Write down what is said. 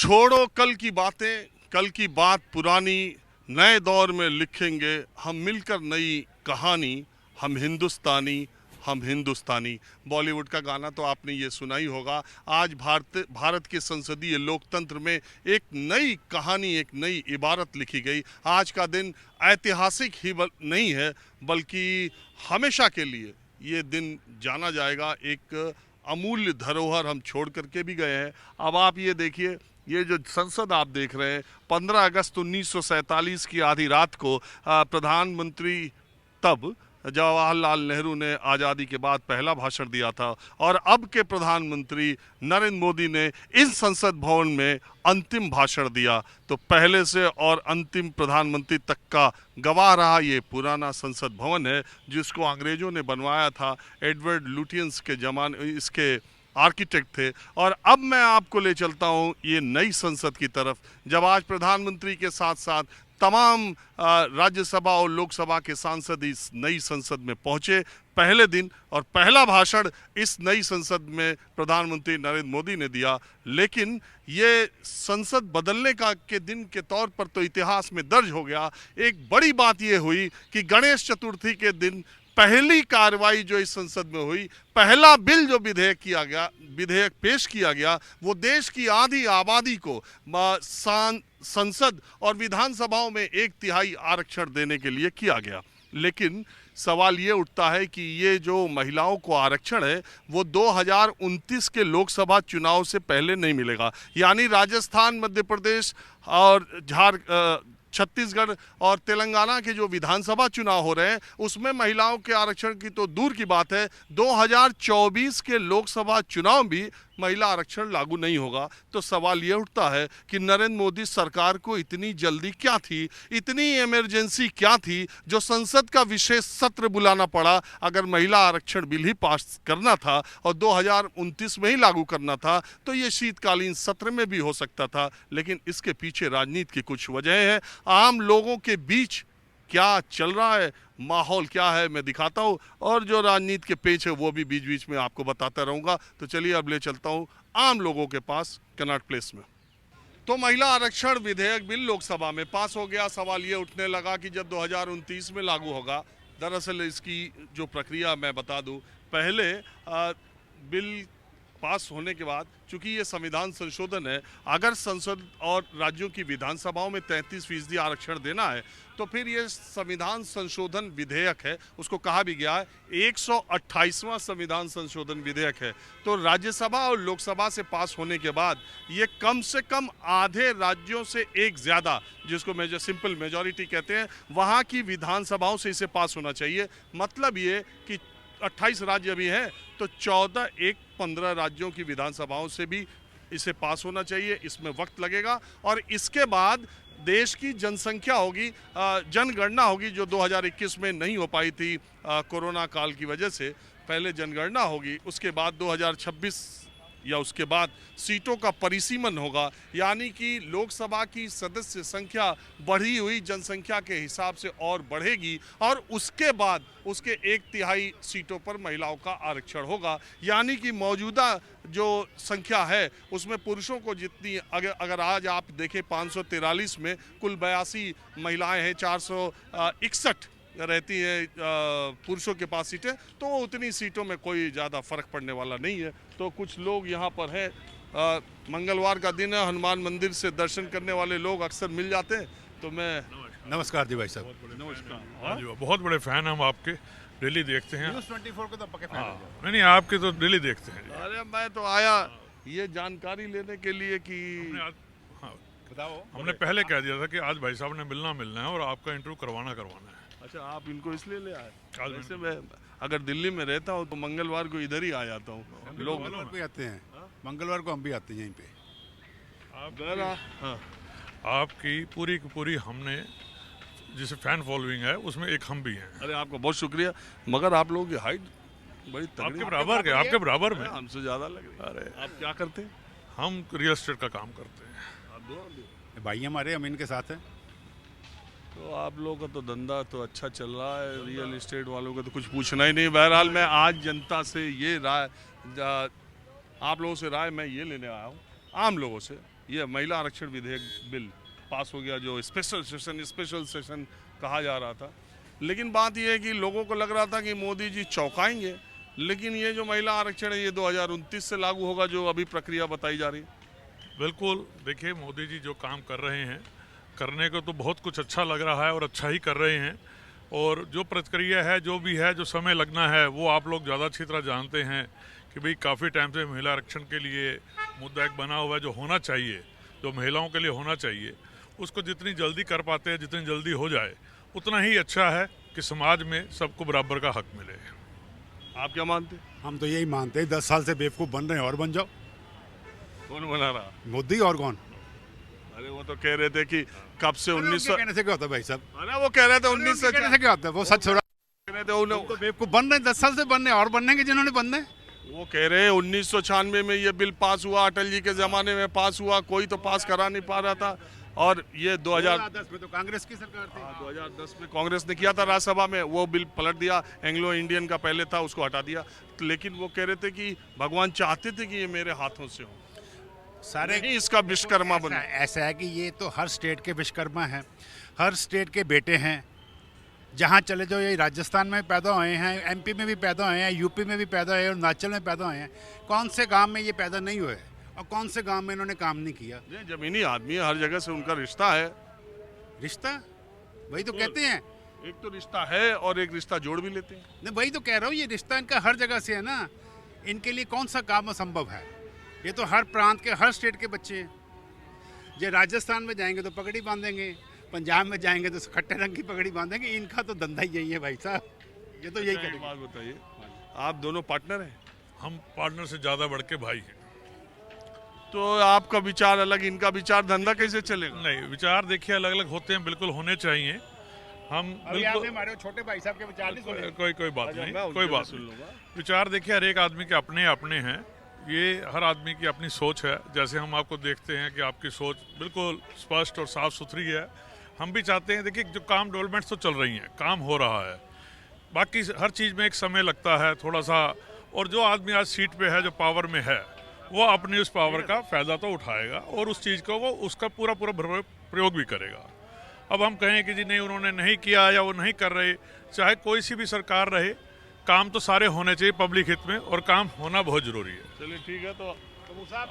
छोड़ो कल की बातें, कल की बात पुरानी, नए दौर में लिखेंगे हम मिलकर नई कहानी। हम हिंदुस्तानी, हम हिंदुस्तानी। बॉलीवुड का गाना तो आपने ये सुना ही होगा। आज भारत के संसदीय लोकतंत्र में एक नई कहानी, एक नई इबारत लिखी गई। आज का दिन ऐतिहासिक ही नहीं है, बल्कि हमेशा के लिए ये दिन जाना जाएगा। एक अमूल्य धरोहर हम छोड़ करके भी गए हैं। अब आप ये देखिए, ये जो संसद आप देख रहे हैं, 15 अगस्त 1947 की आधी रात को प्रधानमंत्री तब जवाहरलाल नेहरू ने आज़ादी के बाद पहला भाषण दिया था, और अब के प्रधानमंत्री नरेंद्र मोदी ने इस संसद भवन में अंतिम भाषण दिया। तो पहले से और अंतिम प्रधानमंत्री तक का गवाह रहा ये पुराना संसद भवन है, जिसको अंग्रेजों ने बनवाया था। एडवर्ड लुटियंस के जमाने इसके आर्किटेक्ट थे। और अब मैं आपको ले चलता हूँ ये नई संसद की तरफ, जब आज प्रधानमंत्री के साथ साथ तमाम राज्यसभा और लोकसभा के सांसद इस नई संसद में पहुंचे। पहले दिन और पहला भाषण इस नई संसद में प्रधानमंत्री नरेंद्र मोदी ने दिया। लेकिन ये संसद बदलने का के दिन के तौर पर तो इतिहास में दर्ज हो गया। एक बड़ी बात ये हुई कि गणेश चतुर्थी के दिन पहली कार्रवाई जो इस संसद में हुई, पहला बिल जो विधेयक पेश किया गया, वो देश की आधी आबादी को संसद और विधानसभाओं में 1/3 आरक्षण देने के लिए किया गया। लेकिन सवाल ये उठता है कि ये जो महिलाओं को आरक्षण है, वो 2029 के लोकसभा चुनाव से पहले नहीं मिलेगा। यानी राजस्थान, मध्य प्रदेश और छत्तीसगढ़ और तेलंगाना के जो विधानसभा चुनाव हो रहे हैं, उसमें महिलाओं के आरक्षण की तो दूर की बात है, 2024 के लोकसभा चुनाव भी महिला आरक्षण लागू नहीं होगा। तो सवाल ये उठता है कि नरेंद्र मोदी सरकार को इतनी जल्दी क्या थी, इतनी इमरजेंसी क्या थी, जो संसद का विशेष सत्र बुलाना पड़ा। अगर महिला आरक्षण बिल ही पास करना था और 2029 में ही लागू करना था, तो ये शीतकालीन सत्र में भी हो सकता था। लेकिन इसके पीछे राजनीति की कुछ वजह है। आम लोगों के बीच क्या चल रहा है, माहौल क्या है, मैं दिखाता हूँ, और जो राजनीति के पेच है वो भी बीच बीच में आपको बताता रहूँगा। तो चलिए अब ले चलता हूँ आम लोगों के पास, कनॉट प्लेस में। तो महिला आरक्षण विधेयक बिल लोकसभा में पास हो गया। सवाल ये उठने लगा कि जब 2029 में लागू होगा, दरअसल इसकी जो प्रक्रिया मैं बता दूँ, पहले बिल पास होने के बाद, चूंकि ये संविधान संशोधन है, अगर संसद और राज्यों की विधानसभाओं में 33% आरक्षण देना है, तो फिर ये संविधान संशोधन विधेयक है। उसको कहा भी गया है 128वां संविधान संशोधन विधेयक है। तो राज्यसभा और लोकसभा से पास होने के बाद ये कम से कम आधे राज्यों से एक ज्यादा, जिसको सिंपल मेजॉरिटी कहते हैं, वहाँ की विधानसभाओं से इसे पास होना चाहिए। मतलब ये कि 28 राज्य अभी हैं, तो 14 एक 15 राज्यों की विधानसभाओं से भी इसे पास होना चाहिए। इसमें वक्त लगेगा, और इसके बाद देश की जनसंख्या होगी, जनगणना होगी, जो 2021 में नहीं हो पाई थी कोरोना काल की वजह से। पहले जनगणना होगी, उसके बाद 2026 या उसके बाद सीटों का परिसीमन होगा। यानी कि लोकसभा की सदस्य संख्या बढ़ी हुई जनसंख्या के हिसाब से और बढ़ेगी, और उसके बाद उसके 1/3 सीटों पर महिलाओं का आरक्षण होगा। यानी कि मौजूदा जो संख्या है उसमें पुरुषों को जितनी, अगर आज आप देखें 543 में कुल 82 महिलाएं हैं, 461 रहती है पुरुषों के पास सीटें, तो उतनी सीटों में कोई ज़्यादा फर्क पड़ने वाला नहीं है। तो कुछ लोग यहाँ पर हैं, मंगलवार का दिन है, हनुमान मंदिर से दर्शन करने वाले लोग अक्सर मिल जाते हैं। तो मैं नमस्कार जी भाई साहब। नमस्कार। हाँ जी, बहुत बड़े फैन हम आपके, डेली देखते हैं। न्यूज़ 24 के तो पक्के फैन हाँ, हैं। नहीं आपके तो डेली देखते हैं जी। अरे मैं तो आया ये जानकारी लेने के लिए कि हाँ, बताओ। हमने पहले कह दिया था कि आज भाई साहब ने मिलना है और आपका इंटरव्यू करवाना है। अच्छा, आप इनको इसलिए ले आए? आज वैसे मैं अगर दिल्ली में रहता हूँ तो मंगलवार को इधर ही आ जाता हूँ। लोग मंगलवार को भी आते हैं, मंगलवार को हम भी आते हैं यहीं पे। हाँ, आपकी पूरी की पूरी हमने जिसे फैन फॉलोइंग है, उसमें एक हम भी हैं। अरे आपका बहुत शुक्रिया, मगर आप लोगों की हाइट बड़ी तगड़ी आपके बराबर के, आपके बराबर में। हमसे ज़्यादा लग रही है। अरे आप क्या करते हैं? हम रियल एस्टेट का काम करते हैं। आप दो भाई हमारे, हम इनके साथ हैं। तो आप लोगों का तो धंधा तो अच्छा चल रहा है, रियल एस्टेट वालों का तो कुछ पूछना ही नहीं। बहरहाल मैं आज जनता से ये राय, आप लोगों से राय मैं ये लेने आया हूँ, आम लोगों से ये महिला आरक्षण विधेयक बिल पास हो गया, जो स्पेशल सेशन कहा जा रहा था। लेकिन बात यह है कि लोगों को लग रहा था कि मोदी जी चौंकाएंगे, लेकिन ये जो महिला आरक्षण है ये 2029 से लागू होगा, जो अभी प्रक्रिया बताई जा रही है। बिल्कुल, देखिए मोदी जी जो काम कर रहे हैं, करने को तो बहुत कुछ अच्छा लग रहा है और अच्छा ही कर रहे हैं। और जो प्रक्रिया है, जो भी है, जो समय लगना है, वो आप लोग ज़्यादा अच्छी तरह जानते हैं कि भाई काफ़ी टाइम से महिला आरक्षण के लिए मुद्दा एक बना हुआ है, जो होना चाहिए, जो महिलाओं के लिए होना चाहिए। उसको जितनी जल्दी कर पाते हैं, जितनी जल्दी हो जाए, उतना ही अच्छा है कि समाज में सबको बराबर का हक मिले। आप क्या मानते हैं? हम तो यही मानते हैं, 10 साल से बेवकूफ़ बन रहे हैं, और बन जाओ। कौन बना रहा? मोदी और कौन? अरे वो तो कह रहे थे कि कब से 1900 कहने से क्या होता है भाई साहब? अरे वो कह रहे थे 1900 कहने से क्या होता है? वो सच हो रहा कह रहे थे है। तो बेवकूफ़ बन रहे हैं, 10 साल से बन रहे हैं, और बनने के जिन्होंने बनने हैं। वो कह रहे हैं 1996 में ये बिल पास हुआ, अटल जी के ज़माने में पास हुआ, कोई तो पास करा नहीं पा रहा था। और ये 2010 में तो कांग्रेस की सरकार थी। 2010 में कांग्रेस ने किया था राज्यसभा में, वो बिल पलट दिया। एंग्लो इंडियन का पहले था, उसको हटा दिया। लेकिन वो कह रहे थे कि भगवान चाहते थे कि ये मेरे हाथों से हो, सारे नहीं इसका विश्वकर्मा बने। ऐसा है कि ये तो हर स्टेट के विश्वकर्मा हैं, हर स्टेट के बेटे हैं। जहाँ चले जाओ, ये राजस्थान में पैदा हुए हैं, एमपी में भी पैदा हुए हैं, यूपी में भी पैदा हुए हैं, अरुणाचल में पैदा हुए हैं। कौन से गांव में ये पैदा नहीं हुए और कौन से गांव में इन्होंने काम नहीं किया? ये जमीनी आदमी है, हर जगह से उनका रिश्ता है। रिश्ता वही तो कहते हैं। एक तो रिश्ता है और एक रिश्ता जोड़ भी लेते हैं। नहीं, वही तो कह रहा हूँ, ये रिश्ता इनका हर जगह से है ना। इनके लिए कौन सा काम असंभव है? ये तो हर प्रांत के, हर स्टेट के बच्चे हैं। जो राजस्थान में जाएंगे तो पगड़ी बांधेंगे, पंजाब में जाएंगे तो खट्टे रंग की पगड़ी बांधेंगे। इनका तो धंधा ही यही है भाई साहब, ये तो यही एक करेंगे। बात बताइए, आप दोनों पार्टनर हैं, हम पार्टनर से ज़्यादा बढ़ के भाई हैं। तो आपका विचार अलग, इनका विचार, धंधा कैसे चलेगा? नहीं, विचार देखिए अलग अलग होते हैं, बिल्कुल होने चाहिए। हम अभी आपने बिल्कुल हमारे छोटे भाई साहब के विचार नहीं सुने। कोई बात अच्छा, मैं नहीं, उनके कोई भी बात सुन नहीं। लूंगा। विचार देखिए हर एक आदमी के अपने अपने हैं। ये हर आदमी की अपनी सोच है। जैसे हम आपको देखते हैं कि आपकी सोच बिल्कुल स्पष्ट और साफ सुथरी है। हम भी चाहते हैं, देखिए जो काम डेवलपमेंट्स तो चल रही हैं, काम हो रहा है, बाकी हर चीज़ में एक समय लगता है थोड़ा सा। और जो आदमी आज सीट पे है, जो पावर में है, वो अपनी उस पावर का फ़ायदा तो उठाएगा और उस चीज़ को वो उसका पूरा प्रयोग भी करेगा। अब हम कहें कि जी नहीं उन्होंने नहीं किया या वो नहीं कर रहे, चाहे कोई सी भी सरकार रहे, काम तो सारे होने चाहिए पब्लिक हित में, और काम होना बहुत ज़रूरी है। चलिए ठीक है, तो कपूर साहब